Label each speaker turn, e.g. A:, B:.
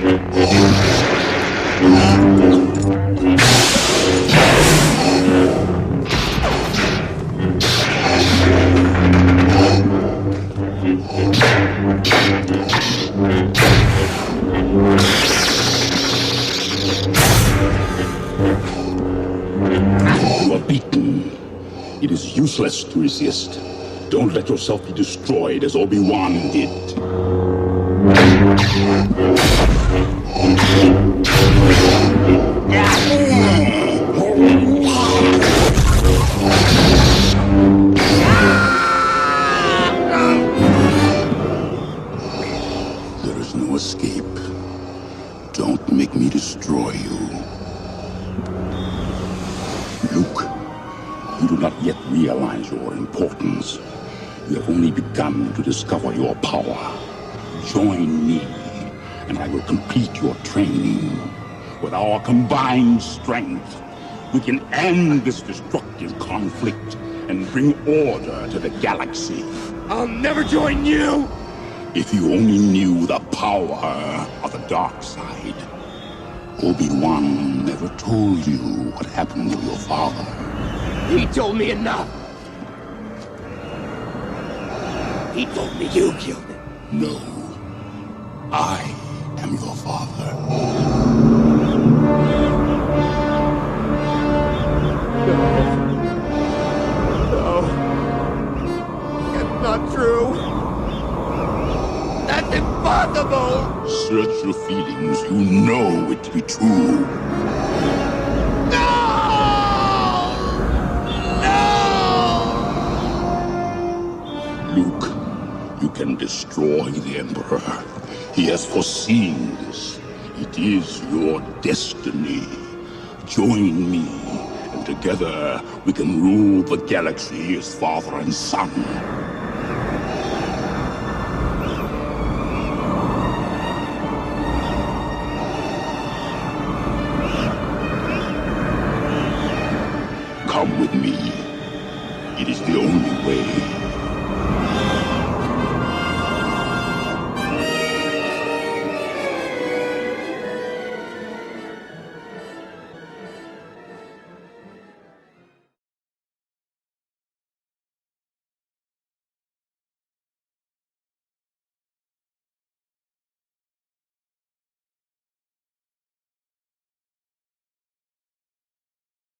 A: You are beaten. It is useless to resist. Don't let yourself be destroyed as Obi-Wan did. There is no escape. Don't make me destroy you. Luke, you do not yet realize your importance. You have only begun to discover your power. Join me, and I will complete your training. With our combined strength, we can end this destructive conflict and bring order to the galaxy.
B: I'll never join you!
A: If you only knew the power of the dark side. Obi-Wan never told you what happened to your father.
B: He told me enough. He told me you killed him.
A: No. I am your father.
B: No. That's not true. That's impossible!
A: Search your feelings. You know it to be true.
B: No! No!
A: Luke, you can destroy the Emperor. He has foreseen this. It is your destiny. Join me, and together we can rule the galaxy as father and son. Come with me. It is the only way.